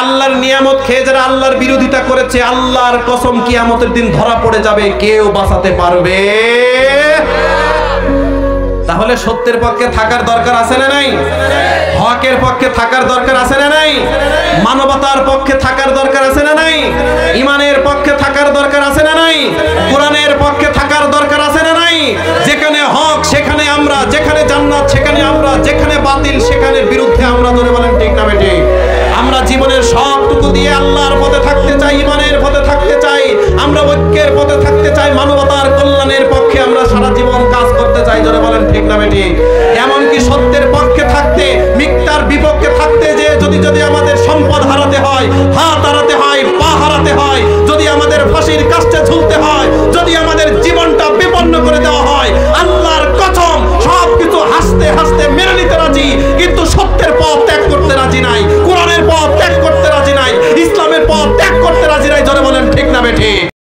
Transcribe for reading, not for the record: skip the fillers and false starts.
আল্লাহর নিয়ামত খেয়ে যারা আল্লাহর বিরোধিতা করেছে, আল্লাহর কসম কিয়ামতের দিন ধরা পড়ে যাবে, কেউ বাঁচাতে পারবে। তাহলে সত্যের পক্ষে থাকার দরকার আছে না নাই? হকের পক্ষে থাকার দরকার আছে না নাই? মানবতার পক্ষে থাকার দরকার আছে না নাই? ইমানের পক্ষে থাকার দরকার আছে না নাই? কোরআনের পক্ষে থাকার দরকার আছে না নাই? যেখানে হক সেখানে আমরা, যেখানে জান্নাত সেখানে আমরা, যেখানে বাতিল সেখানে বিরুদ্ধে আমরা। ধরে বলেন ঠিক না বেঠিক?